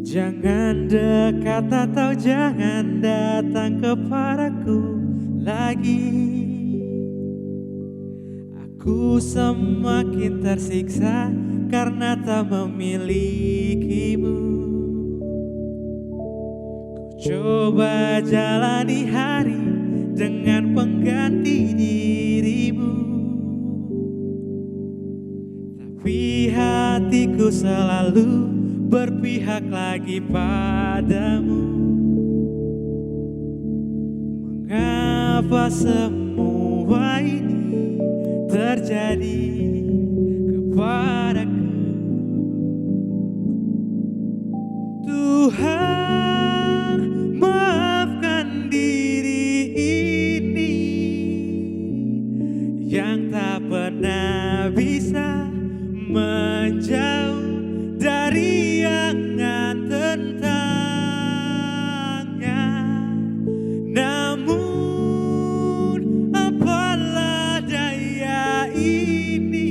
Jangan dekat atau jangan datang kepadaku lagi. Aku semakin tersiksa karena tak memilikimu. Ku coba jalani hari dengan pengganti dirimu, tapi hatiku selalu berpihak lagi padamu. Mengapa semua ini terjadi kepadaku? Tuhan, maafkan diri ini yang tak pernah bisa menjauh dari angan tentangnya. Namun apalah daya ini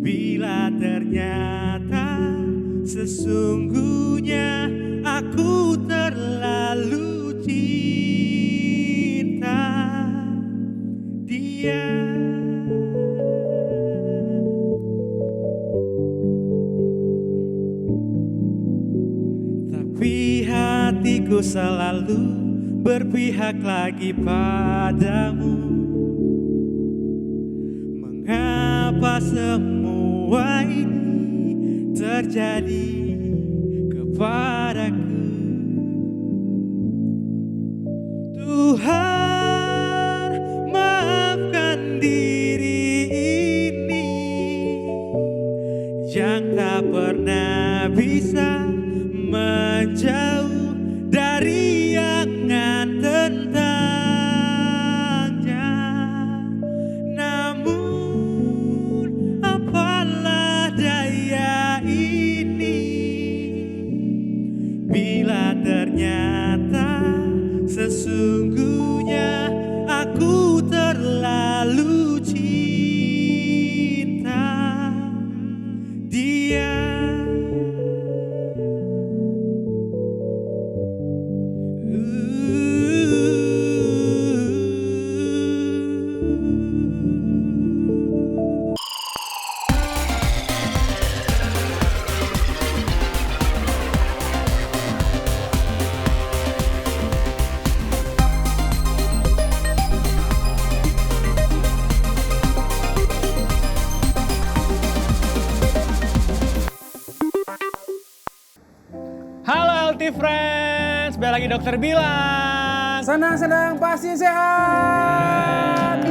bila ternyata sesungguhnya aku terlalu cinta dia. Tapi hatiku selalu berpihak lagi padamu. Mengapa semua ini terjadi kepadaku? Tuhan, maafkan diri ini yang tak pernah bisa menjauh dari angan tentangnya. Namun apalah daya ini bila ternyata sesungguhnya aku terlalu cinta dia. Halo LT Friends, balik lagi dokter bilang. Senang-senang pasti sehat.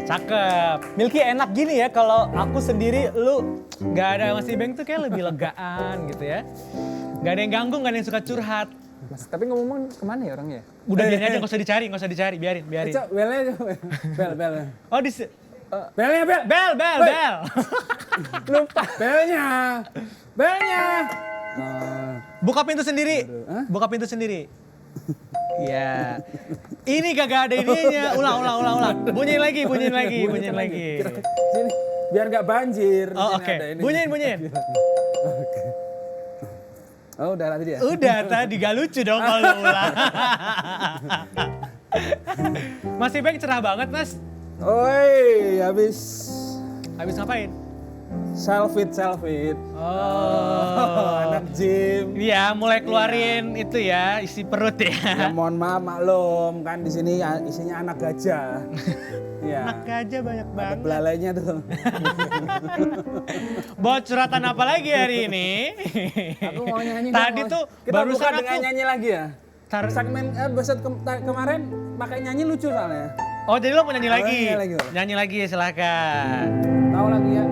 Cakep. Milky enak gini ya kalau aku sendiri, lu gak ada Mas Ibeng tuh kayak lebih legaan gitu ya. Gak ada yang ganggu, gak ada yang suka curhat. Mas, tapi ngomong kemana ya orangnya? Udah biarin aja, gak usah dicari, biarin. Cok, belnya coba. Bel. Oh Belnya, Bel. Bel. Lupa. Belnya. Buka pintu sendiri. Iya. Ini kagak ada ininya. Ulang. Bunyiin lagi. Sini, biar nggak banjir. Oh, oke. Bunyiin. Oke. Oh, udah tadi dia? Udah tadi, gak lucu dong kalau ulang. Mas Ibeng cerah banget, Mas. Oi, habis Ngapain? selfie. Oh. Anak gym. Iya, mulai keluarin itu ya, isi perut ya. Ya mohon maaf maklum, kan di sini isinya anak gajah. Ya. Anak gajah banyak Ada banget. belalainya tuh. Bawa curhatan apa lagi hari ini? Aku mau nyanyi. Tadi tuh kita barusan buka dengan nyanyi lagi ya. Segmen episode kemarin pakai nyanyi lucu soalnya. Oh, jadi lo mau nyanyi lagi? Nyanyi lagi. Silakan. Tahu lagi ya?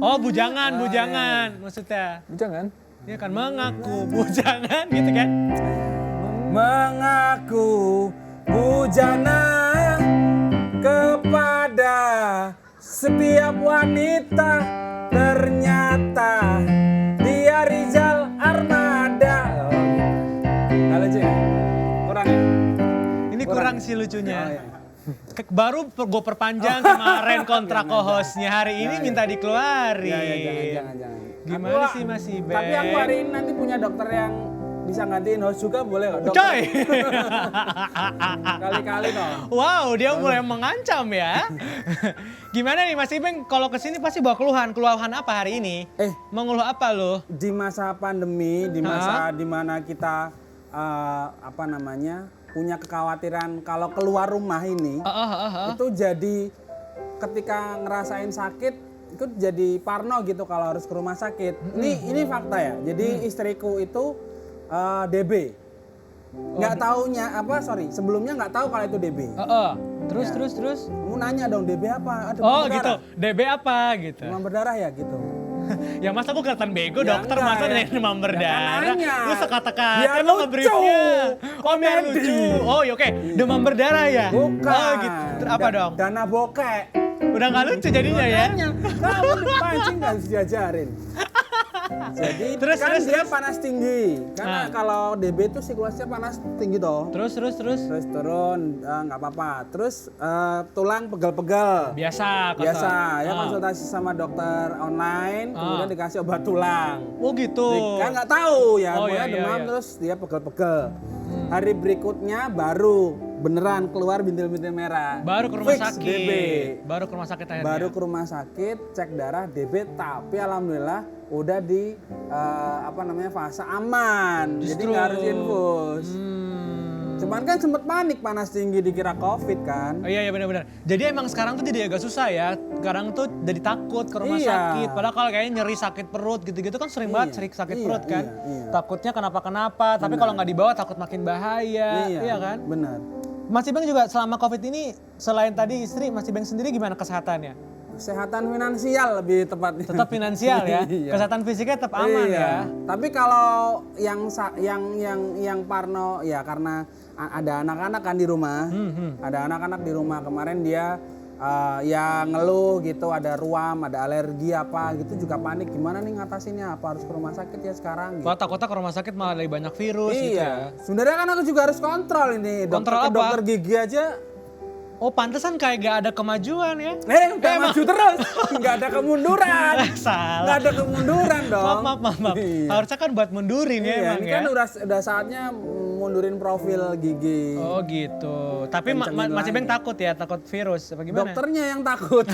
Oh, bujangan maksudnya. Bujangan? Dia kan mengaku bujangan gitu kan. Mengaku bujana kepada setiap wanita, ternyata dia Rizal Armada. Gak lucu ya? Kurang ya? Ini kurang sih lucunya. Oh, iya. Baru gue perpanjang kemarin kontrak co-hostnya, hari ini minta dikeluarin. Jangan. Gimana sih Mas Ibeng? Tapi aku hari ini nanti punya dokter yang bisa gantiin host juga, boleh nggak dokter? Coy! Kali-kali dong. Wow, dia mulai mengancam ya. Gimana nih Mas Ibeng, kalau kesini pasti bawa keluhan. Keluhan apa hari ini? Mau ngeluh apa lo? Di masa pandemi, di masa dimana kita punya kekhawatiran kalau keluar rumah ini, itu jadi ketika ngerasain sakit, itu jadi parno gitu kalau harus ke rumah sakit. Ini fakta ya. Jadi istriku itu DB. Nggak taunya sebelumnya nggak tahu kalau itu DB. Terus? Kamu nanya dong DB apa? Oh gitu, DB apa gitu. Demam berdarah ya gitu. Ya masa aku kelihatan bego Ya dokter, enggak, masa ya. dari demam berdarah. nanya. Lu sekata-kata Biar emang lucu. nge-briefnya. Oh biar Komedi. lucu. Oh ya oke, demam berdarah ya? Bukan. Oh gitu, apa dong? Dana bokek. Udah gak lucu jadinya ya? Makanya, kamu dipancing nggak harus diajarin. Jadi Terus, dia panas tinggi. Karena Nah. kalau DB itu siklusnya panas tinggi toh. Terus? Terus turun, nggak apa-apa. Terus tulang pegel-pegel. Biasa kata. Biasa, ya konsultasi sama dokter online, kemudian dikasih obat tulang. Oh gitu. Kan nggak tahu ya, Oh, pokoknya iya, demam iya. terus dia pegel-pegel. Hari berikutnya baru beneran keluar bintil-bintil merah. Baru ke rumah Fix sakit. DB. Baru ke rumah sakit akhirnya. Baru ke rumah sakit, cek darah DB, tapi alhamdulillah udah di fase aman. Jadi Justru. nggak harus infus. Cuman kan sempet panik, panas tinggi dikira COVID kan. Oh iya benar-benar. Jadi emang sekarang tuh jadi agak susah ya. Sekarang tuh jadi takut ke rumah Iya. sakit. Padahal kalau kayaknya nyeri sakit perut gitu-gitu kan sering banget sering sakit perut kan. iya. Takutnya kenapa-kenapa. Tapi kalau nggak dibawa takut makin bahaya. Iya kan? Benar. Mas Ibeng juga selama COVID ini selain tadi istri, Mas Ibeng sendiri gimana kesehatannya? Kesehatan finansial lebih tepatnya. Tetap finansial ya. Iya. Kesehatan fisiknya tetap aman ya. Tapi kalau yang parno ya karena ada anak-anak kan di rumah. Ada anak-anak di rumah. Kemarin dia ya ngeluh gitu, ada ruam, ada alergi apa gitu, juga panik gimana nih ngatasinnya, apa harus ke rumah sakit ya sekarang gitu. Kota-kota ke rumah sakit malah lebih banyak virus gitu ya. Iya. Sebenarnya kan aku juga harus kontrol ini. Kontrol apa? Dokter gigi aja. Oh pantesan kayak gak ada kemajuan ya. Udah maju terus. Nggak ada kemunduran. Salah. Nggak ada kemunduran dong. Maaf. Iya. Harusnya kan buat mundurin ya Iya, emang ini ya. kan udah saatnya mundurin profil gigi. Oh gitu. Tapi Kencengin Mas Ibeng lagi. takut ya, takut virus apa gimana? Dokternya yang takut.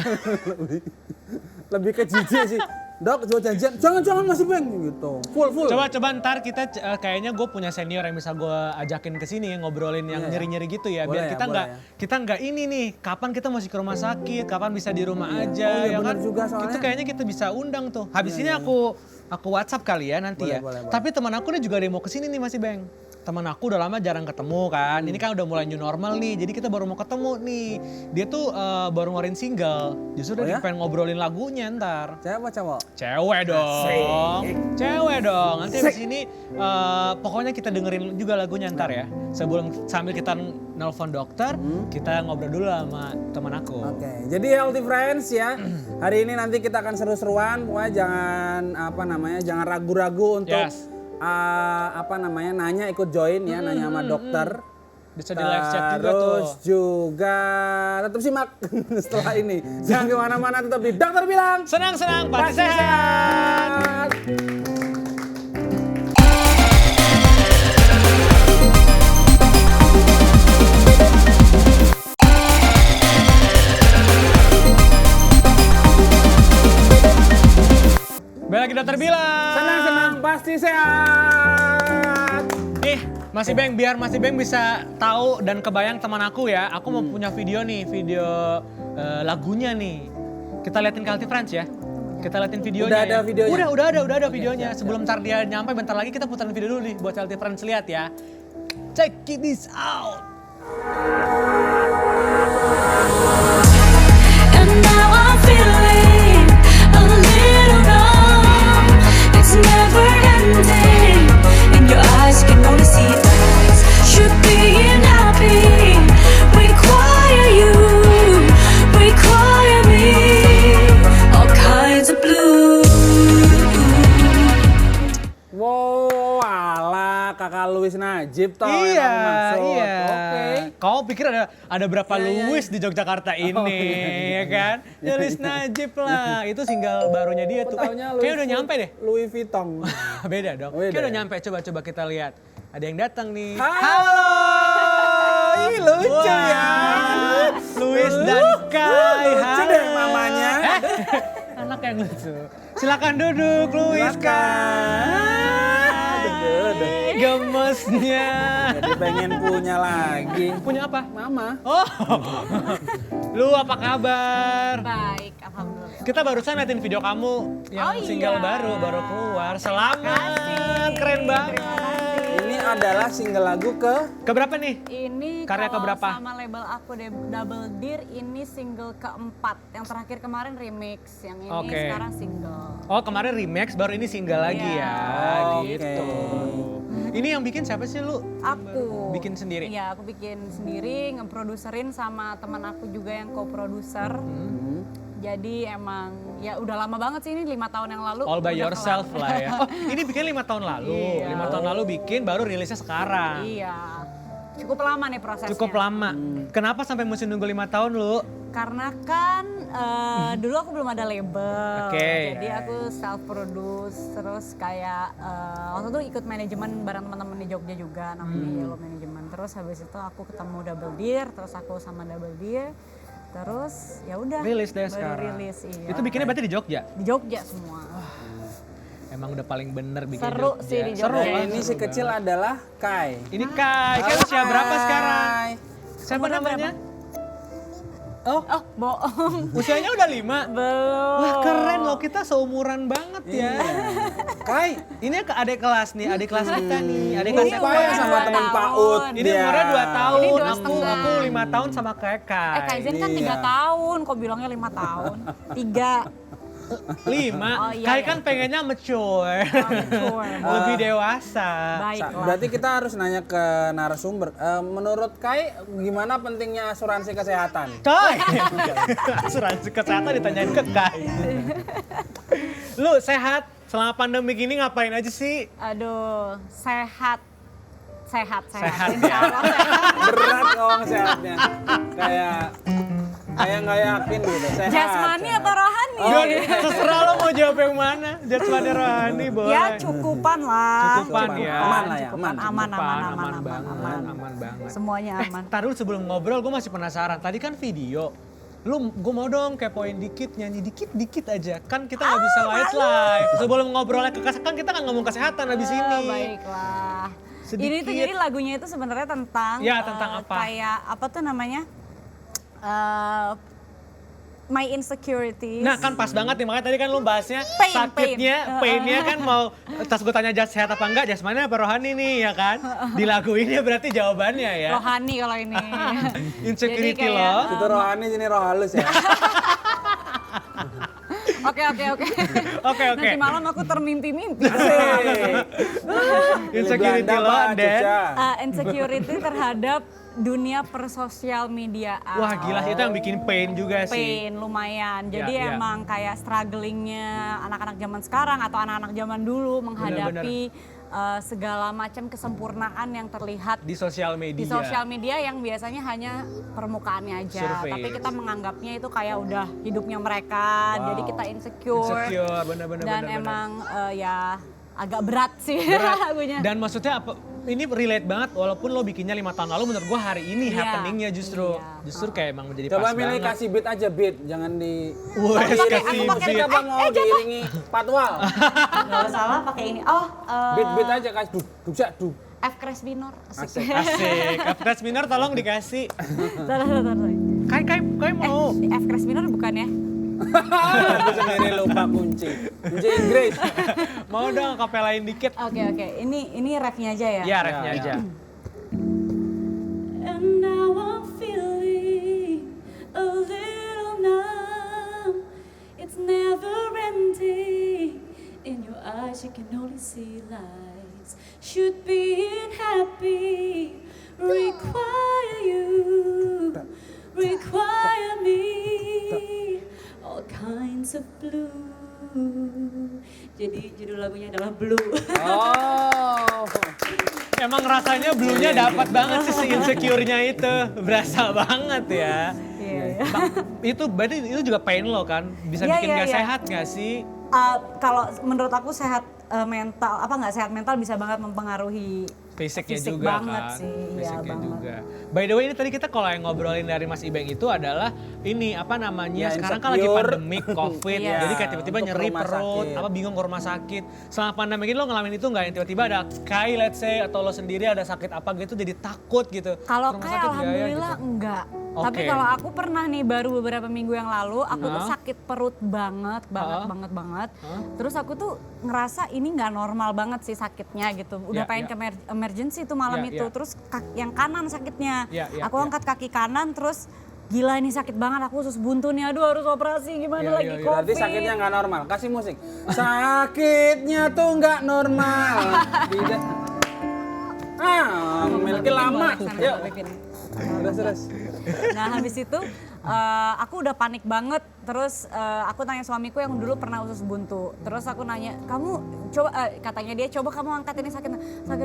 Lebih ke jijik sih. Dok, jual janjian. Jangan Mas Ibeng gitu. Full. Coba ntar kita kayaknya gue punya senior yang bisa gue ajakin ke sini ngobrolin yang nyeri-nyeri gitu ya. Boleh Biar ya, kita boleh kita nggak ini nih. Kapan kita masih ke rumah sakit? Kapan bisa di rumah aja? Oh, iya, ya bener kan? juga soalnya. Itu kayaknya kita bisa undang tuh. Habis ini aku WhatsApp kali ya nanti Boleh, ya. boleh. Tapi teman aku nih juga ada yang mau kesini nih Mas Ibeng. Teman aku udah lama jarang ketemu kan. Ini kan udah mulai new normal nih. Jadi kita baru mau ketemu nih. Dia tuh baru ngeluarin single. Justru dia ya? pengen ngobrolin lagunya ntar. Cewek apa cowok? Cewek dong. Cewek dong. Nanti abis ini pokoknya kita dengerin juga lagunya ntar ya. Sambil kita nelpon dokter, kita ngobrol dulu sama teman aku. Oke, jadi healthy friends ya. Hari ini nanti kita akan seru-seruan. Pokoknya jangan ragu-ragu untuk Yes. nanya ikut join ya, nanya sama dokter. Bisa di live chat juga tuh. Terus juga tetap simak setelah ini. Jangan kemana-mana, tetap di Dokter Bilang. Senang-senang, pasti Pasti sehat. sehat. Balik lagi dokter bilang. Senang-senang pasti sehat. Nih, Mas Ibeng, biar Mas Ibeng bisa tahu dan kebayang teman aku ya. Aku mau punya video nih, video lagunya nih. Kita liatin ke Healthy Friends ya. Kita liatin videonya. Udah ada ya. videonya? Udah ada videonya. Sebelum ntar dia nyampe, bentar lagi kita puterin video dulu nih buat Healthy Friends lihat ya. Check this out. And now I'm feeling a little numb. It's never ending. In your eyes, you can only see us. Should being happy require you, require me. All kinds of blue. Wow, ala kakak Louis Louis Najib toh Iya, yang kamu maksud. iya. Oke. Kau pikir ada berapa Iya, iya, Louis di Yogyakarta ini, ya kan? Ya Louis Najib lah, itu single barunya dia tuh. Taunya Kayaknya udah nyampe deh. Louis Vuitton. Beda dong. Beda Kayaknya udah ya? nyampe, coba kita lihat. Ada yang datang nih. Halo. Ih, lucu Wah, ya. Louis dan Kai. Lucu deh mamanya. Anak yang lucu. Silakan duduk, Louis Kai. Duduk. Gemesnya. Jadi pengen punya lagi. Punya apa? Mama. Oh, lu apa kabar? Baik, alhamdulillah. Kita barusan liatin video kamu yang Oh, iya. single baru keluar. Selamat, keren banget. Ini adalah single lagu Keberapa nih? Ini Karya kalau keberapa? sama label aku Double Deer ini single keempat. Yang terakhir kemarin remix, yang ini Oke. sekarang single. Oh, kemarin remix, baru ini single lagi Iya. ya. Oke. Gitu. Ini yang bikin siapa sih lu? Aku Bikin sendiri? Iya, aku bikin sendiri, ngeproduserin sama teman aku juga yang co-producer. Jadi emang ya udah lama banget sih ini 5 tahun yang lalu. All by udah yourself kelar. lah ya. Oh, ini bikin 5 tahun lalu. Iya. 5 tahun lalu bikin, baru rilisnya sekarang. Iya. Cukup lama nih prosesnya. Cukup lama. Kenapa sampai mesti nunggu 5 tahun lu? Karena kan dulu aku belum ada label, Oke. jadi aku self produce, terus kayak waktu itu ikut manajemen bareng teman-teman di Jogja juga, namanya Yellow Management. Terus habis itu aku ketemu Double Deer, terus aku sama Double Deer, terus ya udah. Rilis deh baru sekarang. rilis, iya. Itu bikinnya berarti di Jogja? Di Jogja semua. Emang udah paling bener bikin Seru Jogja. sih di Jogja. Seru Nah, lah, ini seru si kecil banget. adalah Kai. Ini Kai. Kai usia berapa sekarang? Hai. Siapa Umurnya namanya? Oh, bohong. Usianya udah 5. Belum. Wah keren loh, kita seumuran banget ya. Kai. Ini ke adik kelas nih, adik kelas kita nih. Adik kelas Ini kita. Supaya sama dua teman tahun. PAUD. Ini dia. umurnya 2 tahun, Ini 2 aku setengah. 5 tahun sama kayak Kai. Kaizen kan 3 Iya. tahun, kok bilangnya 5 tahun? 3. 5. Oh, iya, Kai iya. kan pengennya mature. mature. Lebih dewasa. Baiklah. Berarti kita harus nanya ke narasumber. Menurut Kai, gimana pentingnya asuransi kesehatan? Kai. Asuransi kesehatan ditanyain ke Kai. Lu sehat selama pandemi gini ngapain aja sih? Aduh, sehat. Sehat Insya Allah sehat. Berat ngomong sehatnya. Kayak nggak yakin gitu. Sehat. Jasmani atau rohani? Terserah lo mau jawab yang mana. Jasmani rohani boleh. Ya cukupan lah. Cukupan ya. Aman lah ya, Cukupan. aman. Aman banget, aman banget. Semuanya aman. Taruh sebelum ngobrol gue masih penasaran. Tadi kan video. Gue mau dong kepoin dikit, nyanyi dikit aja. Kan kita nggak bisa live. Sebelum ngobrolnya ke kesehatan, kan kita kan ngomong kesehatan habis ini. Baiklah. Sedikit. Ini tuh jadi lagunya itu sebenarnya tentang Ya, tentang apa? Kayak apa tuh namanya? My insecurities. Nah kan pas banget nih, makanya tadi kan lu bahasnya Pain, sakitnya, painnya kan mau, tas gue tanya sehat apa enggak, jasmani apa rohani nih ya kan? Di lagu ini berarti jawabannya ya. Rohani kalau ini. Insecurity Jadi kayak, lo. Itu rohani, sini roh halus ya. Oke. Oke. Nanti malam aku termimpi-mimpi. Insecurity Belanda, lo, Pak, dan Jogja. Insecurity terhadap dunia persosial mediaan. wah gila sih itu yang bikin pain juga sih. Pain lumayan. Jadi Ya. emang kayak strugglingnya anak-anak zaman sekarang atau anak-anak zaman dulu menghadapi segala macam kesempurnaan yang terlihat Di sosial media. di sosial media yang biasanya hanya permukaannya aja. Surface. Tapi kita menganggapnya itu kayak udah hidupnya mereka. Jadi kita insecure. Insecure, bener-bener. Dan emang ya agak berat sih Berat. lagunya. Dan maksudnya apa? Ini relate banget walaupun lo bikinnya 5 tahun lalu, menurut gua hari ini Iya. happeningnya justru kayak emang menjadi Coba pas milih banget. kasih beat aja beat, jangan di. Wes, Aku kasih pakai- beat. Coba mau diiringi patwal. Nggak salah pakai ini. Beat aja kasih duk duk. F crash minor. Asik. Asik, F crash minor tolong dikasih. Sorry. Kai mau. F crash minor bukan ya? Aku sendiri lupa kunci Inggris. Mau dong kapelain dikit. Oke. Ini refnya aja ya? Ya, refnya Ya, aja. And now I'm feeling a little numb. It's never ending. In your eyes, you can only see lies. Should be happy. Require you. Require me. All kinds of blue. Jadi judul lagunya adalah Blue. Oh. Emang rasanya bluenya dapat banget sih si insecure-nya itu. Berasa banget ya. Iya. Itu berarti itu juga pain lo kan? Bisa Iya, bikin iya, gak iya. sehat gak sih? Kalau menurut aku sehat mental, nggak sehat mental bisa banget mempengaruhi Fisiknya fisik juga banget kan, sih, iya fisiknya banget. juga. By the way ini tadi kita kalau yang ngobrolin dari Mas Ibeng itu adalah ini apa namanya Ya, sekarang kan lagi insecure. pandemik COVID, Iya. jadi kayak tiba-tiba Untuk nyeri rumah perut, sakit. apa bingung ke rumah sakit. Selama pandemi ini lo ngalamin itu nggak yang tiba-tiba ada Kai let's say atau lo sendiri ada sakit apa gitu jadi takut gitu. Kalau Ke rumah kayak sakit biaya alhamdulillah gitu. enggak. Oke. Tapi kalau aku pernah nih baru beberapa minggu yang lalu aku tuh sakit perut banget. Terus aku tuh ngerasa ini nggak normal banget sih sakitnya gitu. Udah Ya, pengen ya. ke emergency tuh malam Ya, itu. ya. Terus yang kanan sakitnya. Ya, ya, aku ya. angkat kaki kanan terus gila ini sakit banget, aku usus buntu nih, aduh harus operasi gimana Ya, lagi ya, ya. COVID. Berarti sakitnya nggak normal. Kasih musik. Sakitnya tuh nggak normal. Tidak. Memiliki lama. Yuk. Terus. Nah habis itu aku udah panik banget. Terus aku tanya suamiku yang dulu pernah usus buntu. Terus aku nanya, kamu coba, katanya dia coba kamu angkat ini sakit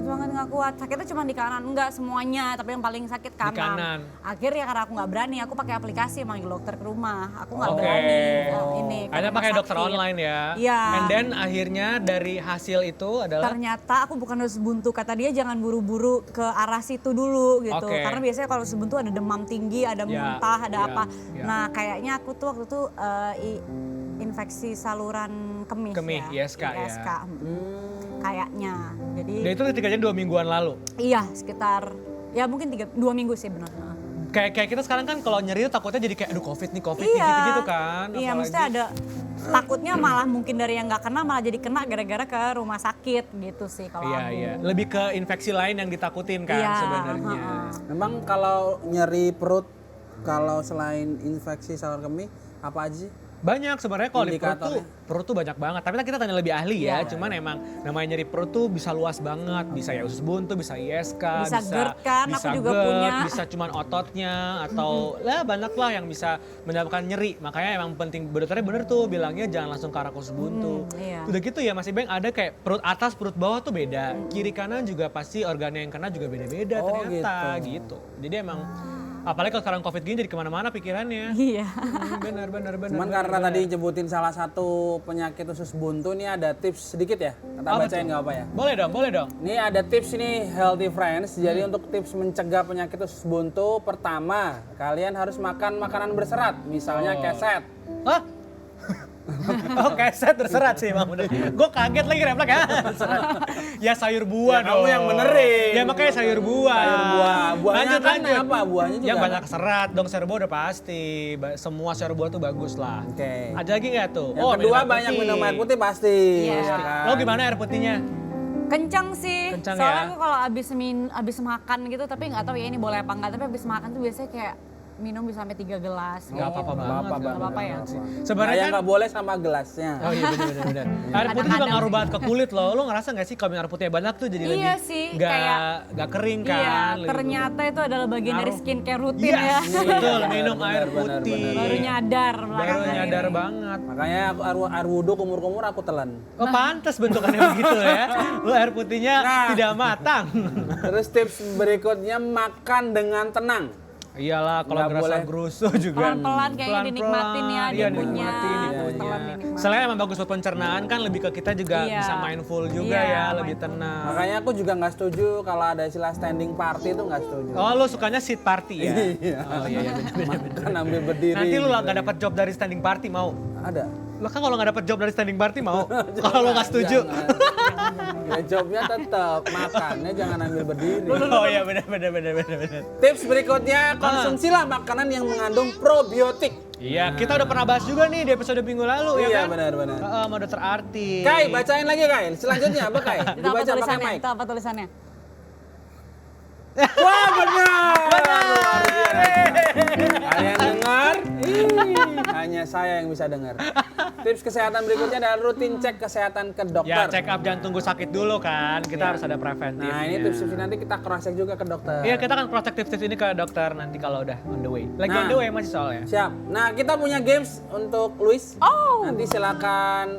banget nggak kuat. Sakitnya cuma di kanan, enggak semuanya. Tapi yang paling sakit kanan. kanan. Akhirnya karena aku nggak berani, aku pakai aplikasi manggil dokter ke rumah. Aku nggak Oke. berani ini. ke Akhirnya rumah pakai dokter sakit. online ya. Iya. And then akhirnya dari hasil itu adalah Ternyata aku bukan usus buntu, kata dia jangan buru-buru ke arah situ dulu gitu. Oke. Karena biasanya kalau usus buntu ada demam tinggi, ada Ya, muntah, ada ya, apa. ya. Nah kayaknya aku tuh waktu itu infeksi saluran kemih, Kemih, ya. ISK ya. ISK, kayaknya. Jadi dan itu ketiganya 2 mingguan lalu. iya sekitar, ya mungkin 2 minggu sih benar. Kayak kita sekarang kan kalau nyeri itu takutnya jadi kayak aduh covid nih Iya, gitu-gitu kan. iya Apalagi- maksudnya ada takutnya malah mungkin dari yang nggak kena malah jadi kena gara-gara ke rumah sakit gitu sih kalau Iya, aku. iya. Lebih ke infeksi lain yang ditakutin kan Iya, sebenarnya. Memang kalau nyeri perut, kalau selain infeksi saluran kemih, apa aja sih? Banyak sebenarnya kalau di Indikatornya. perut tuh banyak banget. Tapi kita tanya lebih ahli ya. Iya. Cuman emang namanya nyeri perut tuh bisa luas banget. Bisa ya usus buntu, bisa ISK, Bisa GERD kan, aku bisa juga GERD, punya. bisa cuman ototnya atau lah banyak lah yang bisa menyebabkan nyeri. Makanya emang penting dokternya bener tuh bilangnya jangan langsung ke arah usus buntu. Iya. Udah gitu ya Mas Ibeng ada kayak perut atas, perut bawah tuh beda. Kiri kanan juga pasti organnya yang kena juga beda-beda Oh, ternyata gitu. Jadi emang apalagi kalau sekarang covid gini jadi kemana-mana pikirannya. Iya. Benar. Cuman karena tadi nyebutin salah satu penyakit usus buntu, ini ada tips sedikit ya. Kita Apa bacain tuh? nggak apa ya? Boleh dong. Ini ada tips ini Healthy Friends. Jadi untuk tips mencegah penyakit usus buntu, pertama kalian harus makan makanan berserat, misalnya keset. Hah? Oh keset terserat sih emang bener. Gue kaget lagi refleks ya. Terserat. Ya sayur buah Ya, dong. kamu yang benerin. Ya makanya sayur buah. Sayur buah. Buahnya kan apa? Buahnya juga Yang apa? banyak serat dong sayur buah udah pasti. Semua sayur buah tuh bagus lah. Oke. Ada lagi nggak tuh? Yang kedua banyak minum air putih pasti. Iya. ya kan? Lo gimana air putihnya? Kencang sih. Kencang Soalnya ya? aku kalau abis makan gitu, tapi nggak tahu ya ini boleh apa enggak. Tapi abis makan tuh biasanya kayak minum bisa sampai 3 gelas. Gak apa-apa banget. apa-apa, Nggak apa-apa ya. Sebenarnya yang kan nggak boleh sama gelasnya. Oh iya benar. Air putih juga Kadang-kadang. ngaruh banget ke kulit loh. Lo ngerasa gak sih kalau minum air putihnya banyak tuh jadi Iya lebih sih, gak kayak- kering Iya, kan? lebih ternyata itu adalah bagian dari Ngaruh. skincare rutin ya. Yes, betul minum Benar, air benar, putih. benar. Baru nyadar Baru belakangan nyadar ini. banget. Makanya aku air wudhu kumur-kumur aku telan. Oh pantas bentukannya begitu ya. Lo air putihnya Nah. tidak matang. Terus tips berikutnya makan dengan tenang. Iyalah kalau Nggak gerasa boleh. gerusuh juga. Pelan-pelan kayaknya dinikmatin ya, Iya dikunyah, dinikmatin. terus telan dinikmatin. Selain emang bagus buat pencernaan kan lebih ke kita juga Iya. bisa mindful juga Iya, ya, lebih mindful. tenang. Makanya aku juga nggak setuju kalau ada istilah standing party itu nggak setuju. Oh lo sukanya seat party ya? Iya. Oh iya bener. Makan ambil berdiri. Nanti lu gitu. gak dapet job dari standing party mau? Ada. Lo kan kalau gak dapet job dari standing party mau? Kalau lo gak setuju? Ya jobnya tetap makannya jangan ambil berdiri. Oh iya bener. Tips berikutnya konsumsilah makanan yang mengandung probiotik. Iya, kita udah pernah bahas juga nih di episode minggu lalu ya Iya kan? benar-benar. Sama dokter Arti. Kai, bacain lagi Kai. Selanjutnya apa Kai? Itu apa Dibaca pakai tulisannya? mic. Itu apa tulisannya? Wah benar. Luar biasa. Kalian dengar? Ih, hanya saya yang bisa dengar. Tips kesehatan berikutnya adalah rutin cek kesehatan ke dokter. Ya check up jangan tunggu sakit dulu kan, kita harus ada preventif. Nah ini tips-tips nanti kita cross check juga ke dokter. Iya kita kan cross check tips-tips ini ke dokter nanti kalau udah on the way. Lagi Nah. on the way masih soalnya. Siap. Nah kita punya games untuk Luis. Oh. Nanti silakan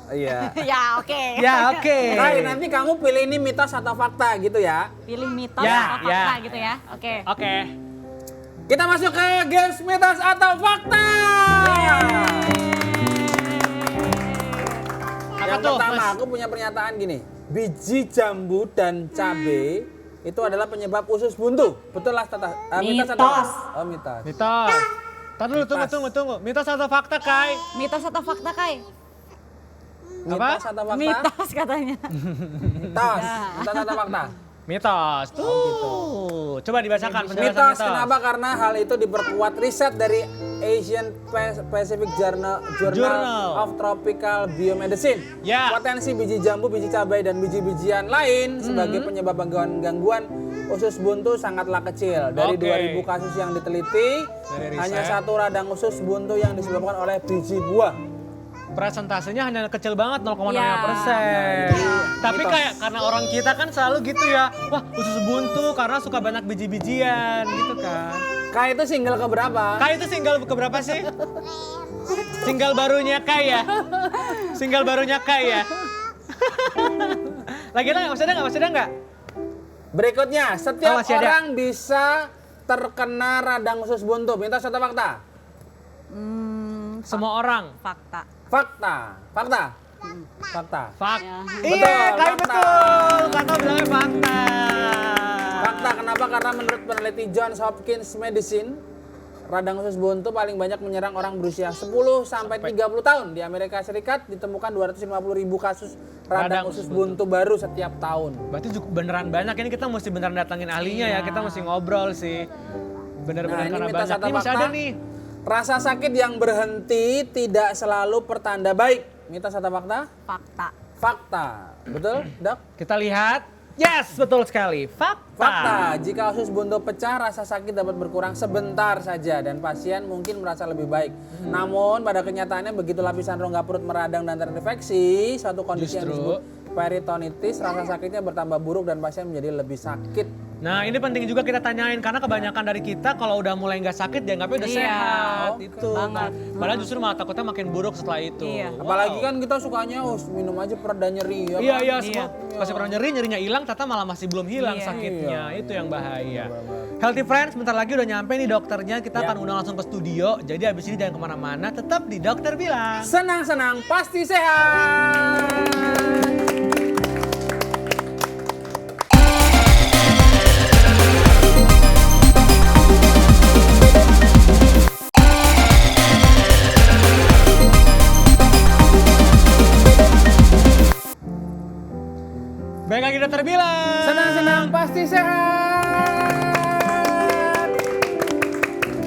Iya. Ya oke. Ya oke. Kai, nanti kamu pilih ini mitos atau fakta gitu ya. Pilih mitos Ya, atau fakta ya. gitu ya. Oke. Oke. Kita masuk ke games mitos atau fakta. Apa Yang tuh, pertama, Mas? aku punya pernyataan gini. Biji jambu dan cabe itu adalah penyebab usus buntu. Betul lah, Tata? Mitos. atau Mitos. fakta? Oh, mitos. Mitos. Tar dulu, tunggu. Mitos atau fakta, Kai? Mitos atau fakta, Kai? Apa? Mitos atau fakta? Mitos katanya. Mitos. Mitos atau fakta? Mitos. Tuh. Coba dibacakan penjelasan Mitos, kenapa? Karena hal itu diperkuat riset dari Asian Pacific Journal of Tropical Biomedicine. Ya. Potensi biji jambu, biji cabai, dan biji-bijian lain sebagai penyebab gangguan usus buntu sangatlah kecil. Dari Oke. 2000 kasus yang diteliti, Dari riset. hanya satu radang usus buntu yang disebabkan oleh biji buah. Presentasenya hanya kecil banget 0,05%. Iya. Tapi Mitos. kayak karena orang kita kan selalu gitu ya. Wah, usus buntu karena suka banyak biji-bijian gitu kan. Kai itu single keberapa? Kai itu single keberapa sih? Single barunya Kai ya? Single barunya Kai ya? Lagi ada nggak? Masih ada nggak? Berikutnya, Oh, setiap masih ada. orang bisa terkena radang usus buntu. Mitos atau fakta? Semua orang. Fakta. Fakta. Fakta. Fakta. Betul, Iya, Kai fakta. betul. Kakak bilangnya fakta. Fakta, kenapa? Karena menurut peneliti Johns Hopkins Medicine, radang usus buntu paling banyak menyerang orang berusia 10 sampai 30 tahun. Di Amerika Serikat ditemukan 250.000 kasus radang usus buntu baru setiap tahun. Berarti beneran banyak. Ini kita mesti beneran datangin ahlinya ya. Kita mesti ngobrol sih. Bener-bener Nah, ini karena mitos banyak. atau Ini masih fakta? ada nih. Rasa sakit yang berhenti tidak selalu pertanda baik. Mitos atau fakta? Fakta. Fakta. Betul, Dok? Kita lihat. Yes, betul sekali. Fakta. Fakta, jika usus buntu pecah, rasa sakit dapat berkurang sebentar saja dan pasien mungkin merasa lebih baik. Namun pada kenyataannya begitu lapisan rongga perut meradang dan terinfeksi, suatu kondisi yang Justru. disebut peritonitis, rasa sakitnya bertambah buruk dan pasien menjadi lebih sakit. Nah ini penting juga kita tanyain karena kebanyakan dari kita kalau udah mulai nggak sakit dianggapnya udah Iya. sehat Oke. itu. Banget. Padahal justru malah takutnya makin buruk setelah itu. Iya. Apalagi kan kita sukanya minum aja pereda nyeri ya. Iya kan? iya semua kasih pernah nyerinya hilang, ternyata malah masih belum hilang Iya. sakitnya. Itu yang bahaya. Healthy Friends, bentar lagi udah nyampe nih dokternya. Kita Ya. akan undang langsung ke studio. Jadi abis ini jangan kemana-mana, tetap di Dokter Bilang. Senang-senang pasti sehat. Baik lagi Dokter Bilang. Senang-senang pasti sehat.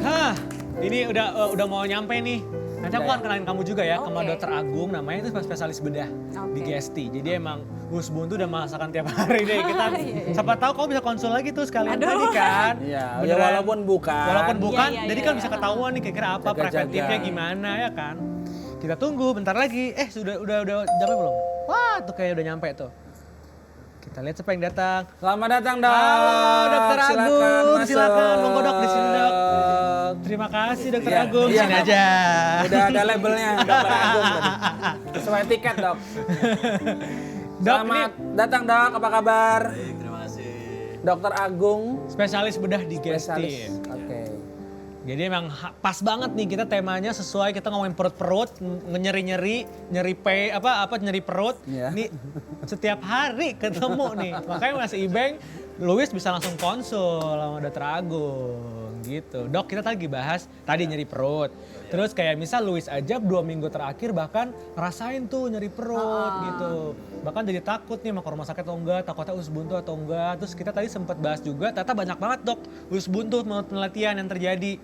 Hah, ini udah mau nyampe nih. Nanti aku akan kenalin kamu juga ya sama Oke. Dokter Agung, namanya itu spesialis bedah di Oke. GST. Jadi emang usus buntu udah masakan tiap hari deh. Kita siapa tahu kamu bisa konsul lagi tuh sekalian Aduh. tadi kan. Iya, ya Beneran. walaupun bukan. Walaupun bukan, Iya, jadi iya, kan iya. bisa ketahuan nih kira-kira apa Jaga-jaga. preventifnya gimana ya kan. Kita tunggu bentar lagi. Udah nyampe belum? Wah, tuh kayak udah nyampe tuh. Kita lihat siapa yang datang. Selamat datang, Dok. Halo Dokter Agung, masuk. silakan. Monggo Dok di sini Dok. Terima kasih Dokter Iya, Agung, iya. sini aja. Udah ada labelnya Dokter Agung tadi. Sesuai tiket, Dok. Dok, Selamat datang, Dok. Apa kabar? Baik, terima kasih. Dokter Agung, spesialis bedah di GST. spesialis. Oke. Jadi emang pas banget nih kita temanya sesuai, kita ngomongin perut-perut, nyeri-nyeri perut. Iya. Nih setiap hari ketemu nih. Makanya Mas Ibeng, Louis bisa langsung konsul sama Dokter Agung gitu. Dok, kita lagi bahas tadi nyeri perut. Terus kayak misal Louis aja 2 minggu terakhir bahkan ngerasain tuh nyeri perut gitu. Bahkan jadi takut nih mau ke rumah sakit atau enggak, takutnya usus buntu atau enggak. Terus kita tadi sempat bahas juga, ternyata banyak banget Dok usus buntu menurut penelitian yang terjadi.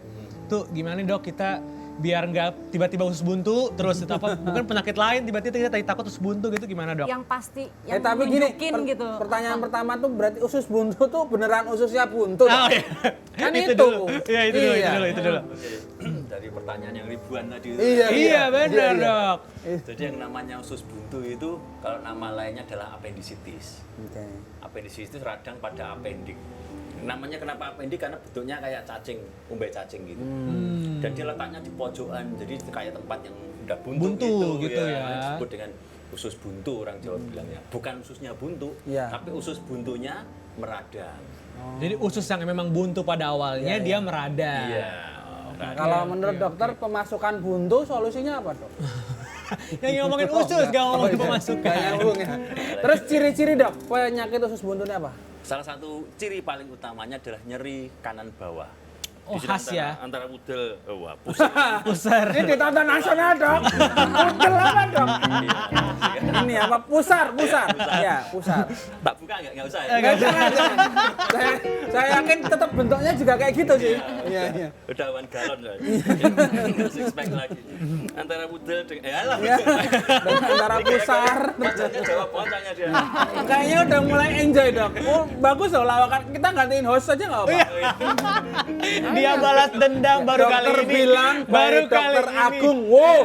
Tuh gimana nih Dok kita biar nggak tiba-tiba usus buntu terus mungkin penyakit lain tiba-tiba kita tadi takut usus buntu gitu gimana Dok? Yang pasti, yang Tapi gini, nunjukin gitu. pertanyaan pertama tuh berarti usus buntu tuh beneran ususnya buntu, Dok? Oh, iya. Kan itu itu. dulu. Iya itu dulu. Dari pertanyaan yang ribuan tadi. Iya benar Dok. Jadi yang namanya usus buntu itu kalau nama lainnya adalah appendicitis. Oke. Appendicitis itu radang pada appendik. Namanya kenapa appendik? Karena bentuknya kayak cacing, umbai cacing gitu. Dan dia letaknya di pojokan, jadi kayak tempat yang udah buntu, Buntu gitu ya. Disebut dengan usus buntu orang Jawa bilangnya. Bukan ususnya buntu, Iya. tapi usus buntunya meradang. Jadi usus yang memang buntu pada awalnya dia meradang. Iya. Nah, kalau menurut dokter pemasukan buntu solusinya apa dok? Yang ngomongin usus, gak ngomongin pemasukan. Gak nyambung ya. Terus ciri-ciri dok penyakit usus buntu ini apa? Salah satu ciri paling utamanya adalah nyeri kanan bawah. Oh, Di sini khas ya? Antara udel, wah pusing. Pusar. Ini ditonton nasional dok. Udel apa dok? Ini apa? Pusar. Ya pusar. Tak buka nggak usah ya? Nggak jangan. Saya yakin tetap bentuknya juga kayak gitu sih. Iya. Udah 1 galon lah. Six pack lagi. Antara udel dengan alah. Ya. Antara pusar. Bacanya jawab bocahnya dia. Kayaknya udah mulai enjoy dok. Oh bagus loh lawakan. Kita gantiin host aja nggak apa-apa. Dia balas dendam baru kali Dokter ini. bilang baru baik kali dokter ini. Agung. Wow.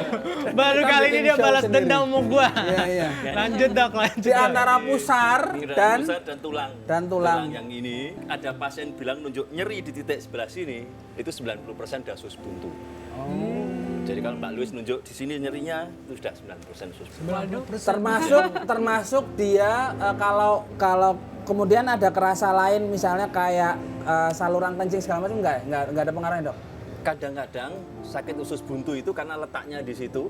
Baru Kita kali bikin ini dia show balas sendiri. dendam sama gua. Iya. Lanjut dok, lanjut. Di Dok. antara pusar Pinggiran dan pusat dan tulang. Yang ini ada pasien bilang nunjuk nyeri di titik sebelah sini itu 90% dah usus buntu. Jadi kalau Mbak Louis nunjuk di sini nyerinya itu sudah 90% usus buntu. termasuk dia kalau kemudian ada kerasa lain misalnya kayak saluran kencing segala macam nggak ada pengaruhnya dok? Kadang-kadang sakit usus buntu itu karena letaknya di situ,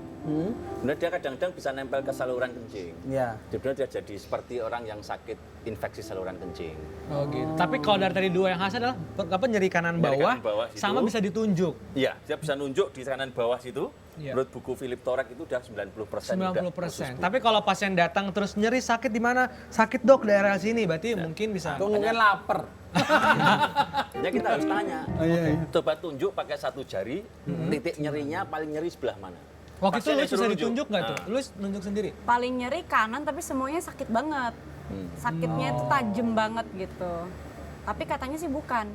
kemudian dia kadang-kadang bisa nempel ke saluran kencing. Iya. Jadi dia jadi seperti orang yang sakit infeksi saluran kencing. Oh gitu. Tapi kalau dari tadi dua yang khas adalah nyeri kanan Nyeri bawah, kanan bawah situ. sama bisa ditunjuk. Iya, dia bisa nunjuk di kanan bawah situ. Iya. Menurut buku Philip Torek itu udah 90%. 90%. Tapi kalau pasien datang terus nyeri sakit di mana? Sakit dok daerah sini, berarti mungkin bisa. Tuh mungkin lapar. Ya kita harus tanya. Iya. Coba tunjuk pakai satu jari, titik nyerinya paling nyeri sebelah mana? Waktu itu Pasien lu yang bisa suruh ditunjuk nggak tuh? Nah. Lu nunjuk sendiri? Paling nyeri kanan tapi semuanya sakit banget. Sakitnya itu tajam banget gitu. Tapi katanya sih bukan.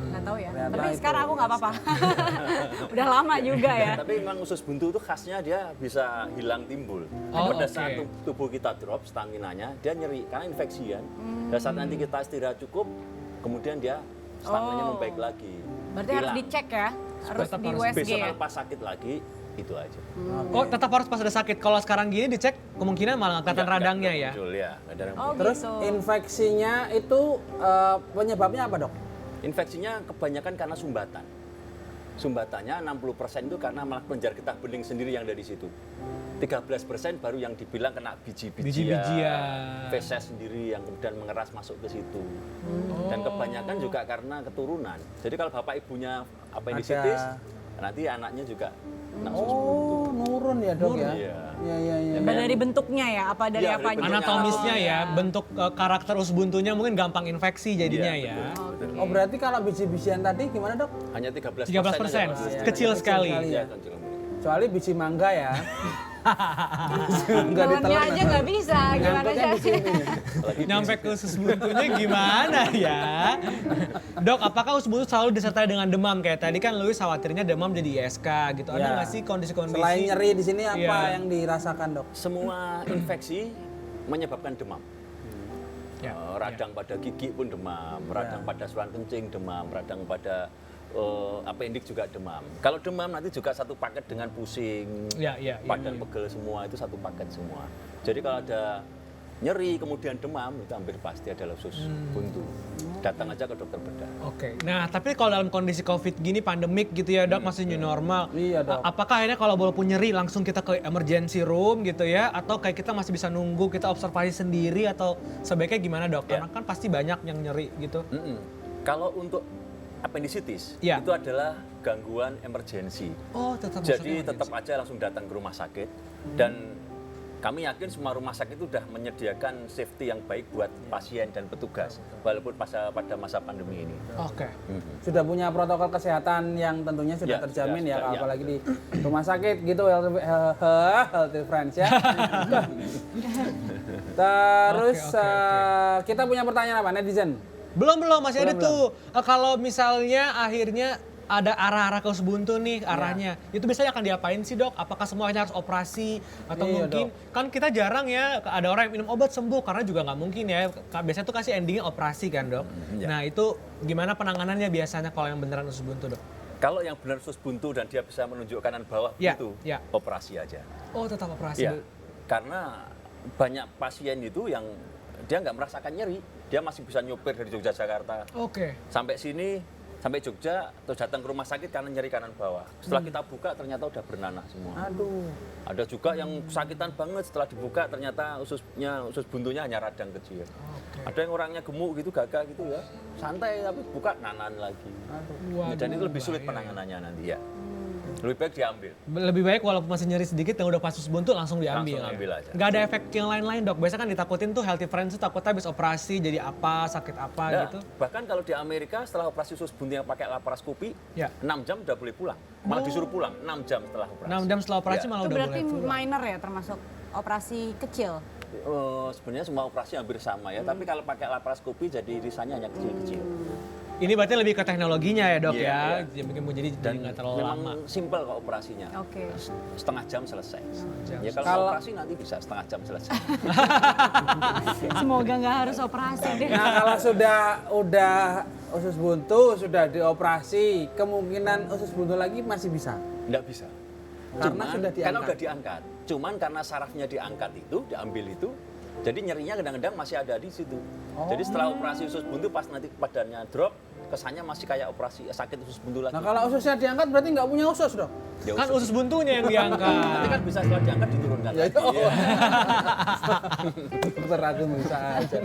Nggak tahu ya. Ternyata Tapi itu sekarang aku nggak apa-apa. Udah lama juga ya. Tapi memang usus buntu itu khasnya dia bisa hilang timbul. Oh, Pada oke. saat tubuh kita drop staminanya, dia nyeri karena infeksi kan. Dan saat nanti kita istirahat cukup, kemudian dia staminanya membaik lagi. Berarti harus Hilang. dicek ya. Harus Tetap di harus USG Besok ya. kalau pas sakit lagi, itu aja. Oh tetap harus pas ada sakit. Kalau sekarang gini dicek kemungkinan malah nggak kelihatan Nggak radangnya ya. muncul, ya. Nggak ada yang Oh muncul. Terus gitu. infeksinya itu penyebabnya apa dok? Infeksinya kebanyakan karena sumbatan. Sumbatannya 60% itu karena malah kelenjar getah bening sendiri yang dari situ. 13% baru yang dibilang kena Biji-bijian. feses sendiri yang kemudian mengeras masuk ke situ. Dan kebanyakan juga karena keturunan. Jadi kalau bapak ibunya appendicitis, nanti anaknya juga kena usus buntu. Oh nurun ya dok ya? Iya. Iya. Apa dari bentuknya ya? Apa dari Iya, dari apanya? bentuknya. Anatomisnya ya, bentuk karakter usus buntunya mungkin gampang infeksi jadinya Iya, ya. betul. Oh berarti kalau biji-bijian tadi gimana dok? Hanya 13%. 13%, aja. kecil sekali. Iya, kecil. Kecuali biji mangga ya. Nggak Daunnya ditelan aja nggak bisa. Gimana Ngangkutnya aja? di sini. Apalagi Nyampe ke usus buntunya gimana ya? Dok, apakah usus buntu selalu disertai dengan demam? Kayak tadi kan Louis khawatirnya demam jadi ISK gitu. Ada Ya. nggak sih kondisi-kondisi? Selain nyeri di sini apa Iya. yang dirasakan dok? semua infeksi menyebabkan demam. Ya, Radang pada gigi pun demam, radang pada saluran kencing demam, radang pada appendix juga demam. Kalau demam nanti juga satu paket dengan pusing, Iya. badan pegel semua itu satu paket semua. Jadi kalau ada nyeri kemudian demam itu hampir pasti adalah usus buntu. Datang aja ke dokter bedah. Oke. Nah, tapi kalau dalam kondisi COVID gini, pandemik gitu ya dok, masih new normal. Iya, Dok. Apakah akhirnya kalau walaupun nyeri langsung kita ke emergency room gitu ya? Atau kayak kita masih bisa nunggu, kita observasi sendiri atau sebaiknya gimana dok? Ya. Karena kan pasti banyak yang nyeri gitu. Kalau untuk appendicitis Ya. itu adalah gangguan emergensi. Oh, tetap Jadi masuk tetap aja langsung datang ke rumah sakit dan kami yakin semua rumah sakit itu sudah menyediakan safety yang baik buat pasien dan petugas walaupun pada masa pandemi ini. Oke. Sudah punya protokol kesehatan yang tentunya sudah Ya, terjamin sudah, ya, ya. apalagi di rumah sakit gitu, healthy friends ya. Terus Oke. kita punya pertanyaan apa netizen? Belum masih ada tuh. Kalau misalnya akhirnya ada arah-arah ke usus buntu nih arahnya, itu biasanya akan diapain sih dok? Apakah semuanya harus operasi atau Iya, mungkin kan kita jarang ya ada orang yang minum obat sembuh karena juga nggak mungkin ya. Biasanya tuh kasih endingnya operasi kan dok. Ya. Nah itu gimana penanganannya biasanya kalau yang beneran usus buntu dok? Kalau yang benar usus buntu dan dia bisa menunjuk kanan bawah Ya, itu ya. operasi aja. Oh tetap operasi. Ya. karena banyak pasien itu yang dia nggak merasakan nyeri, dia masih bisa nyopir dari Yogyakarta Oke. sampai sini, sampai Jogja, terus datang ke rumah sakit karena nyeri kanan bawah. Setelah kita buka ternyata udah bernanah semua. Aduh. Ada juga yang sakitan banget setelah dibuka ternyata usus buntunya hanya radang kecil. Ada yang orangnya gemuk gitu, gagah gitu ya, santai tapi buka nanan lagi. Waduh, Dan itu lebih sulit bahaya. penanganannya nanti ya. Lebih baik diambil. Lebih baik walaupun masih nyeri sedikit yang udah pas usus buntu langsung diambil. Langsung ambil aja. Nggak ada efek yang lain-lain dok. Biasanya kan ditakutin tuh healthy friends tuh takutnya habis operasi jadi apa, sakit apa Nah, gitu. bahkan kalau di Amerika setelah operasi usus buntu yang pakai laparoskopi, Ya. 6 jam udah boleh pulang. Malah disuruh pulang 6 jam setelah operasi. 6 jam setelah operasi Ya. malah Itu udah berarti boleh pulang. minor ya, termasuk operasi kecil. Sebenarnya semua operasi hampir sama ya, tapi kalau pakai laparoskopi jadi irisannya hanya kecil-kecil. Ini berarti lebih ke teknologinya ya dok Iya, ya. iya. Jadi nggak terlalu memang lama. simpel kok operasinya. Oke. Setengah jam selesai. jam. Ya kalau mau operasi nanti bisa setengah jam selesai. Semoga nggak harus operasi deh. Nah kalau udah usus buntu, sudah dioperasi, kemungkinan usus buntu lagi masih bisa. Nggak bisa. Karena sudah diangkat. Karena udah diangkat. Cuman karena sarafnya diangkat itu, diambil itu, jadi nyerinya kadang-kadang masih ada di situ. Jadi setelah operasi usus buntu pas nanti badannya drop, kesannya masih kayak operasi sakit usus buntu lagi. Nah kalau ususnya diangkat berarti nggak punya usus dong? Ya, Kan usus buntunya yang Nanti diangkat. kan bisa setelah diangkat diturunkan Ya lagi. itu. Dokter aku bisa aja.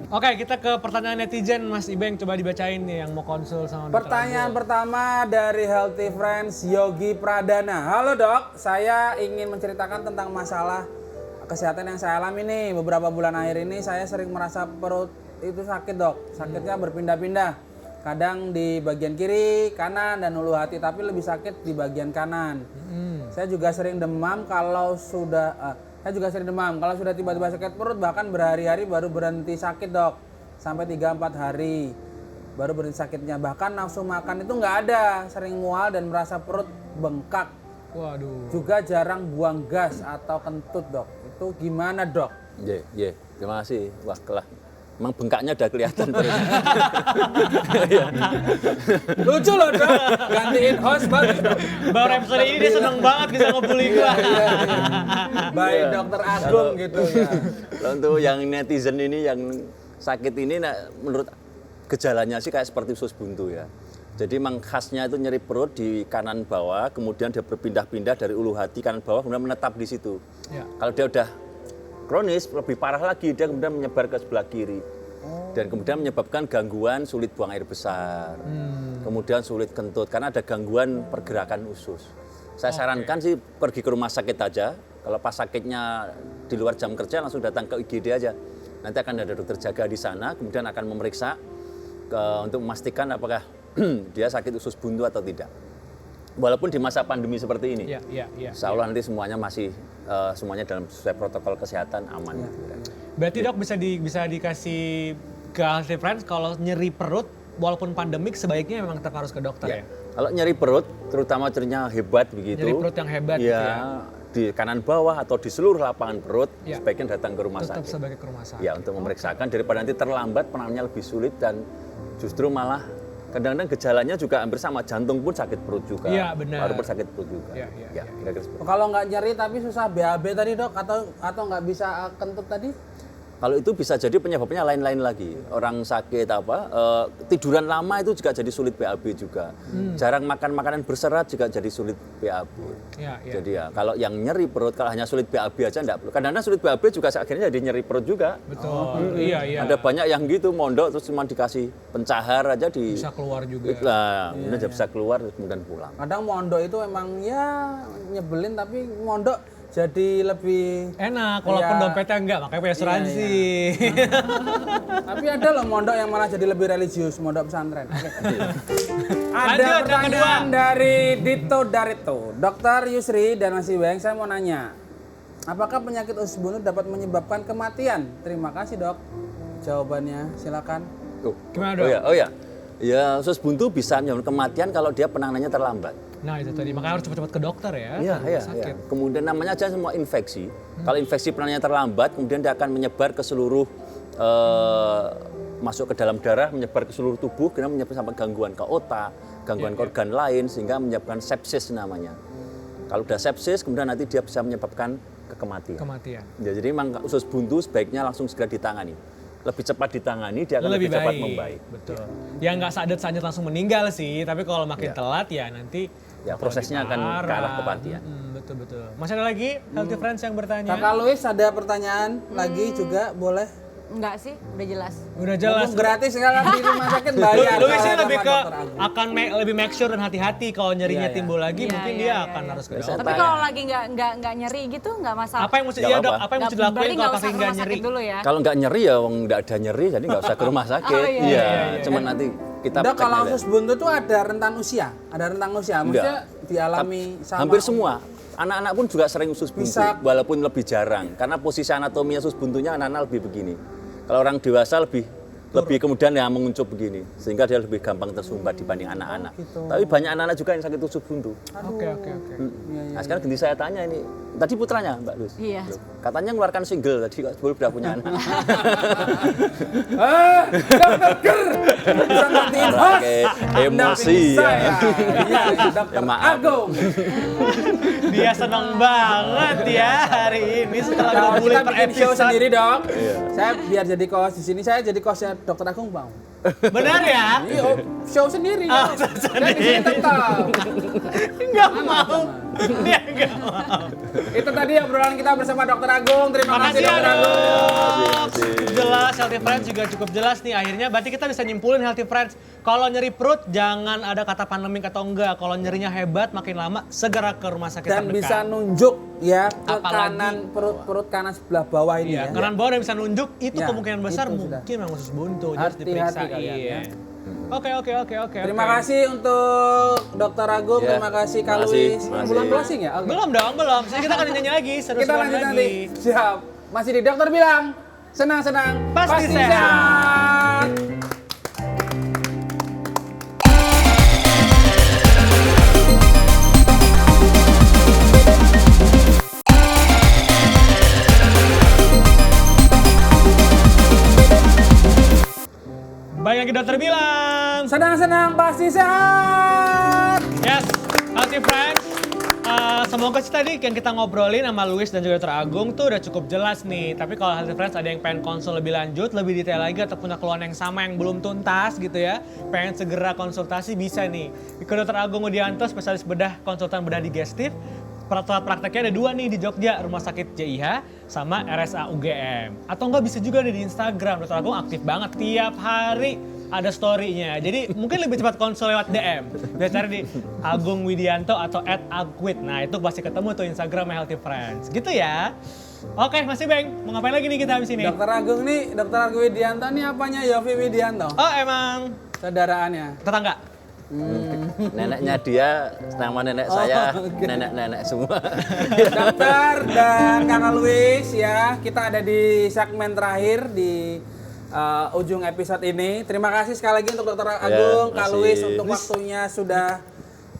Oke, kita ke pertanyaan netizen Mas Ibeng, coba dibacain nih yang mau konsul sama dokter Pertanyaan Abdul. pertama dari Healthy Friends Yogi Pradana. Halo dok, saya ingin menceritakan tentang masalah kesehatan yang saya alami nih. Beberapa bulan akhir ini saya sering merasa perut itu sakit dok. Sakitnya berpindah-pindah. Kadang di bagian kiri, kanan, dan ulu hati. Tapi lebih sakit di bagian kanan. Saya juga sering demam kalau sudah... Kalau sudah tiba-tiba sakit perut bahkan berhari-hari baru berhenti sakit dok. Sampai 3-4 hari baru berhenti sakitnya. Bahkan nafsu makan itu nggak ada. Sering mual dan merasa perut bengkak. Waduh. Juga jarang buang gas atau kentut dok. Itu gimana dok? Iya, terima kasih. Wah, kelah. Emang bengkaknya udah kelihatan. Lucu loh dok, gantiin host bagus dok. Baru episode ini dia seneng banget bisa ngebully gua. Baik dokter Agung gitu ya. Kalau untuk yang netizen ini yang sakit ini, nah, menurut gejalanya sih kayak seperti usus buntu ya. Jadi memang khasnya itu nyeri perut di kanan bawah, kemudian dia berpindah-pindah dari ulu hati kanan bawah, kemudian menetap di situ. Ya. Kalau dia udah kronis, lebih parah lagi, dia kemudian menyebar ke sebelah kiri. Dan kemudian menyebabkan gangguan sulit buang air besar. Kemudian sulit kentut, karena ada gangguan pergerakan usus. Saya sarankan sih pergi ke rumah sakit aja. Kalau pas sakitnya di luar jam kerja langsung datang ke IGD aja. Nanti akan ada dokter jaga di sana, kemudian akan memeriksa untuk memastikan apakah dia sakit usus buntu atau tidak. Walaupun di masa pandemi seperti ini, Iya. insya Allah nanti semuanya masih semuanya dalam sesuai protokol kesehatan aman. Berarti dok bisa dikasih ke Healthy Friends kalau nyeri perut walaupun pandemik sebaiknya memang tetap harus ke dokter ya. Kalau nyeri perut, terutama nyerinya hebat begitu. Nyeri perut yang hebat gitu ya. Di kanan bawah atau di seluruh lapangan perut, Ya. sebaiknya datang ke rumah Tetap sakit. sebagai ke rumah sakit. Ya, untuk memeriksakan daripada nanti terlambat penanganannya lebih sulit dan justru malah kadang-kadang gejalanya juga hampir sama, jantung pun sakit perut juga. Iya, benar. Paru pun sakit perut juga. Iya. Ya, kira-kira seperti itu. Kalau nggak nyeri tapi susah BAB tadi dok atau nggak bisa kentut tadi? Kalau itu bisa jadi penyebabnya lain-lain lagi. Orang sakit tiduran lama itu juga jadi sulit BAB juga. Jarang makan makanan berserat juga jadi sulit BAB. Iya. Jadi ya kalau yang nyeri perut, kalau hanya sulit BAB aja enggak perlu. Kadang-kadang sulit BAB juga akhirnya jadi nyeri perut juga. Betul. Iya. Ada banyak yang gitu mondok terus cuma dikasih pencahar aja di Bisa keluar juga. Nah, kemudian dia bisa keluar terus kemudian pulang. Kadang mondok itu emang ya nyebelin tapi mondok jadi lebih Enak, walaupun Iya. dompetnya enggak, makanya punya asuransi. tapi ada loh mondok yang malah jadi lebih religius, mondok pesantren. Oke. Ada Lanjut, yang pertanyaan kedua. dari Dito Darito. Dokter Yusri dan Mas Ibeng, saya mau nanya. Apakah penyakit usus buntu dapat menyebabkan kematian? Terima kasih dok. Jawabannya silakan. Gimana, Dok? Oh ya. Ya, usus buntu bisa menyebabkan kematian kalau dia penanganannya terlambat. Nah itu tadi, makanya harus cepat-cepat ke dokter ya. Iya. Sakit. Kemudian namanya aja semua infeksi. Kalau infeksi penanganannya terlambat, kemudian dia akan menyebar ke seluruh masuk ke dalam darah, menyebar ke seluruh tubuh, kemudian menyebabkan sampai gangguan ke otak, gangguan ke organ lain, sehingga menyebabkan sepsis namanya. Kalau udah sepsis, kemudian nanti dia bisa menyebabkan ke kematian. Kematian. Ya, jadi memang usus buntu sebaiknya langsung segera ditangani. Lebih cepat ditangani, dia akan lebih cepat membaik. Betul. Ya nggak sadet-sadet langsung meninggal sih, tapi kalau makin telat ya nanti Ya, prosesnya akan ke arah kematian. Betul. Masih ada lagi Healthy Friends yang bertanya? Kakak Luis ada pertanyaan lagi juga boleh? Enggak sih, udah jelas. Udah jelas. Mumpung gratis sekarang di rumah sakit bayar. Luis ini sama lebih ke Dr. Agung. akan lebih make sure dan hati-hati kalau nyerinya Iya. timbul lagi, Iya, mungkin iya, dia iya, akan iya. harus ke Bisa dokter. Tapi tanya. kalau lagi nggak nyeri gitu nggak masalah. Apa yang mesti Nggak iya dok? apa-apa. Apa yang mesti Berarti dilakuin nggak kalau usah pasti ke nggak rumah nyeri? sakit dulu ya. Kalau nggak nyeri ya, nggak ada nyeri, jadi nggak usah ke rumah sakit. Oh, iya. Cuman nanti kita Dok, cek kalau aja. usus buntu tuh ada rentan usia? Ada rentang usia? Maksudnya dialami sama... Hampir semua. Anak-anak pun juga sering usus buntu, Bisa. walaupun lebih jarang. Karena posisi anatomi usus buntunya anak-anak lebih begini. Kalau orang dewasa lebih kemudian ya menguncup begini, sehingga dia lebih gampang tersumbat dibanding anak-anak. Tapi banyak anak-anak juga yang sakit usus buntu. Oke. Nah, sekarang ganti saya tanya ini, tadi putranya Mbak Lus? Iya. Katanya ngeluarkan single tadi, kok sebelum udah punya anak. Dokter Ger! Bisa ngertiin host! Pakai emosi Bisa ya. Iya, Dokter Ya, maaf. Agung. Dia senang banget ya hari ini setelah Kalau berbulan kita per bikin show episode. sendiri, Dok. Iya. Saya biar jadi host di sini, saya jadi hostnya Dokter Agung, Bang. Benar ya? Iya, show sendiri. Oh, Dok. Saya di sini tetap. Nggak mau. Dia nggak mau. Itu tadi obrolan kita bersama Dokter Agung. Terima kasih, Makasih ya Dokter Agung. dok. Cukup jelas, Healthy Friends juga cukup jelas nih. Akhirnya berarti kita bisa nyimpulin Healthy Friends. Kalau nyeri perut jangan ada kata pandemik atau enggak. Kalau nyerinya hebat makin lama segera ke rumah sakit Dan terdekat. bisa nunjuk ya ke Apalagi- kanan perut kanan sebelah bawah ini Iya, ya. kanan bawah dan bisa nunjuk itu Ya, kemungkinan besar itu sudah. mungkin memang usus buntu. Harus Hati-hati diperiksa. kalian, ya. Oke. Terima kasih untuk Dokter Agung, Ya, terima kasih Kak terima kasih, Luis. terima kasih. Belum closing ya? Oke. Belum dong, belum. Jadi kita akan nyanyi lagi, Kita seru-seruan lanjut lagi. nanti. Siap. Masih di Dokter bilang senang-senang Pasti sehat. sehat. Baik lagi dokter bilang. Senang-senang pasti sehat. Yes, Healthy Friends. Semoga sih tadi yang kita ngobrolin sama Luis dan juga Dr. Agung tuh udah cukup jelas nih. Tapi kalau Healthy Friends ada yang pengen konsul lebih lanjut, lebih detail lagi atau punya keluhan yang sama yang belum tuntas gitu ya. Pengen segera konsultasi bisa nih. Ke Dr. Agung Widianto, spesialis bedah konsultan bedah digestif. Tempat prakteknya ada 2 nih di Jogja, Rumah Sakit JIH sama RSA UGM. Atau enggak bisa juga nih di Instagram, Dr. Agung aktif banget tiap hari ada story-nya. Jadi mungkin lebih cepat konsul lewat DM. Bisa cari di Agung Widianto atau @agwid. Nah itu pasti ketemu tuh Instagram Healthy Friends. Gitu ya. Oke, masih Bang. Mau ngapain lagi nih kita habis ini? Dokter Agung nih, Dokter Agung Widianto nih apanya Yofi Widianto? Oh emang Saudaraannya. tetangga? Neneknya dia sama nenek saya, oke. nenek-nenek semua. Dokter dan Kakak Luis ya, kita ada di segmen terakhir di ujung episode ini. Terima kasih sekali lagi untuk Dokter Agung, Kak makasih. Luis untuk waktunya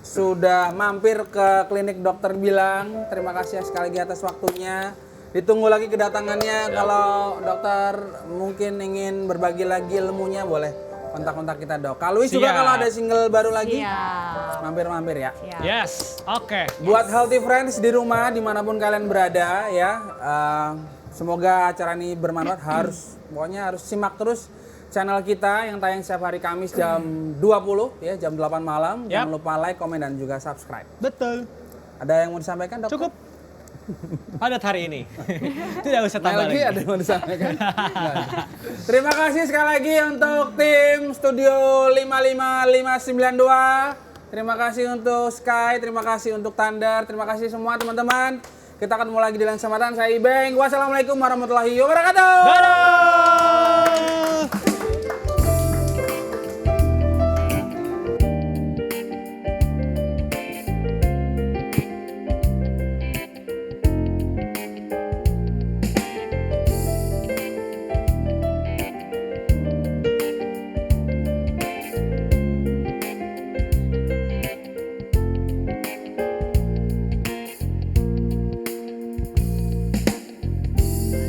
sudah mampir ke klinik Dokter Bilang. Terima kasih sekali lagi atas waktunya. Ditunggu lagi kedatangannya. Kalau dokter mungkin ingin berbagi lagi ilmunya boleh kontak-kontak kita Dok. Kak Luis juga Siap. kalau ada single baru lagi Siap. mampir-mampir ya. Siap. Yes, oke. Buat Healthy Friends di rumah dimanapun kalian berada ya, semoga acara ini bermanfaat. Pokoknya harus simak terus channel kita yang tayang setiap hari Kamis jam 20 ya, jam 8 malam. Yap. Jangan lupa like, komen dan juga subscribe. Betul. Ada yang mau disampaikan Dok? Cukup. Padat hari ini. Tidak usah tambah Lagi lagi. ada yang mau disampaikan? Nggak ada. Terima kasih sekali lagi untuk tim Studio 55592. Terima kasih untuk Sky, terima kasih untuk Thunder, terima kasih semua teman-teman. Kita ketemu lagi di lain kesempatan. Saya Ibeng. Wassalamualaikum warahmatullahi wabarakatuh. Dadah!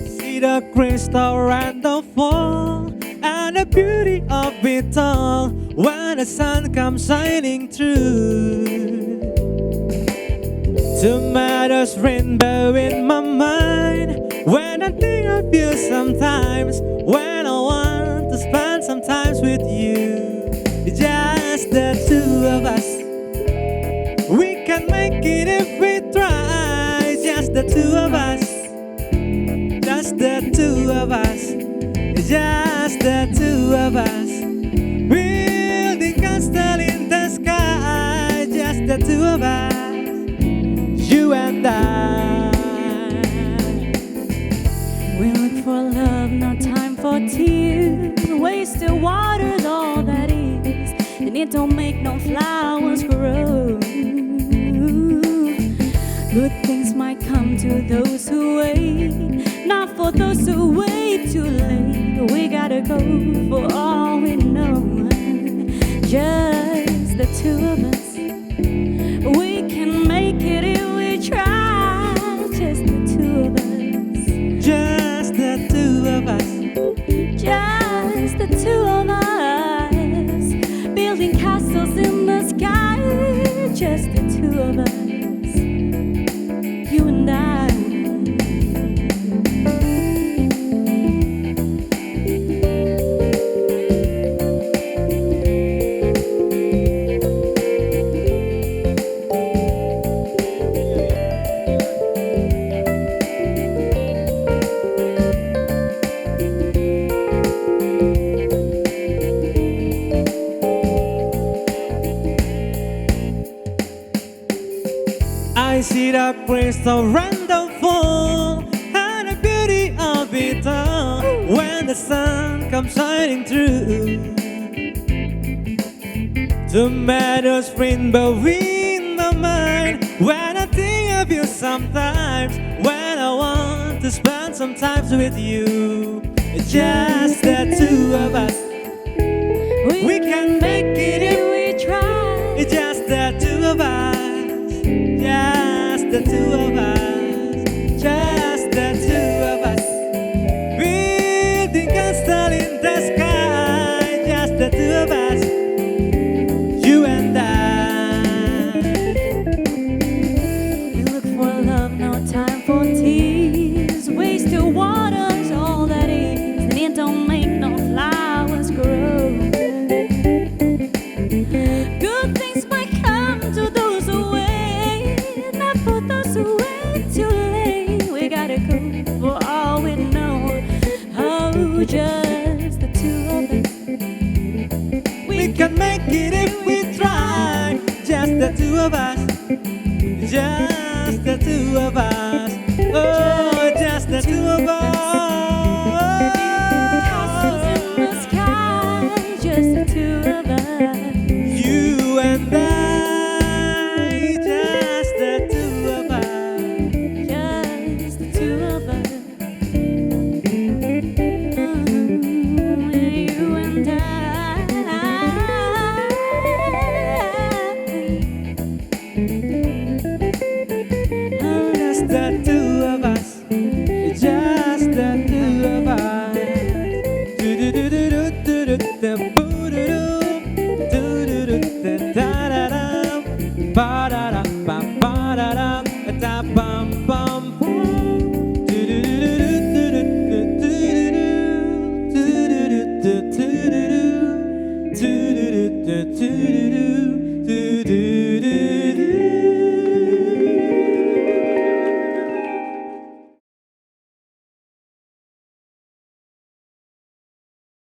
See the crystal and the fall and the beauty of it all when the sun comes shining through. Tomatoes rainbow in my mind when I think of you sometimes. When I want to spend some time with you, just the two of us. We can make it if we try. Just the two of us. Just the two of us. Just the two of us. Building castle in the sky. Just the two of us. You and I. We look for love, no time for tears. Wasted water's all that is, and it don't make no flowers grow. Good things might come to those who wait, not for those who wait too late. We gotta go for all we know. Just the two of us. We can make it if we try. Just the two of us. Just the two of us. Just the two of us. Building castles in the sky. Just the two of us. You and I. I see the crystal random fall and the beauty of it all when the sun comes shining through. Tomatoes rainbow in my mind when I think of you sometimes. When I want to spend some time with you, just the two of us. We can make it if we try. Just the two of us. Just the two of us. Just the two of us. Building castle in the sky. Just the two of us. You and I. We look for love, no time for tears. Wasted water's all that is, and it don't make no flowers grow. Good things might come to those who wait, not for those who wait too late. We gotta go for all we know. Oh, just the two of us. We can make it if we try. Just the two of us. Just the two of us. Oh, just the two of Castles in the us. sky, just the two of us. You and I. Just the two of us. Just the two of us. You and Just the two of us. Just the two of us. Do-do-do-do-do-do-do, boo-do-do. Do-do-do-do, da-da-dum. Ba-da-dum, ba-ba-da-dum, da-bum-bum, boom. Do-do-do-do-do-do-do-do. Do-do-do-do-do-do-do. Do-do-do-do-do-do-do.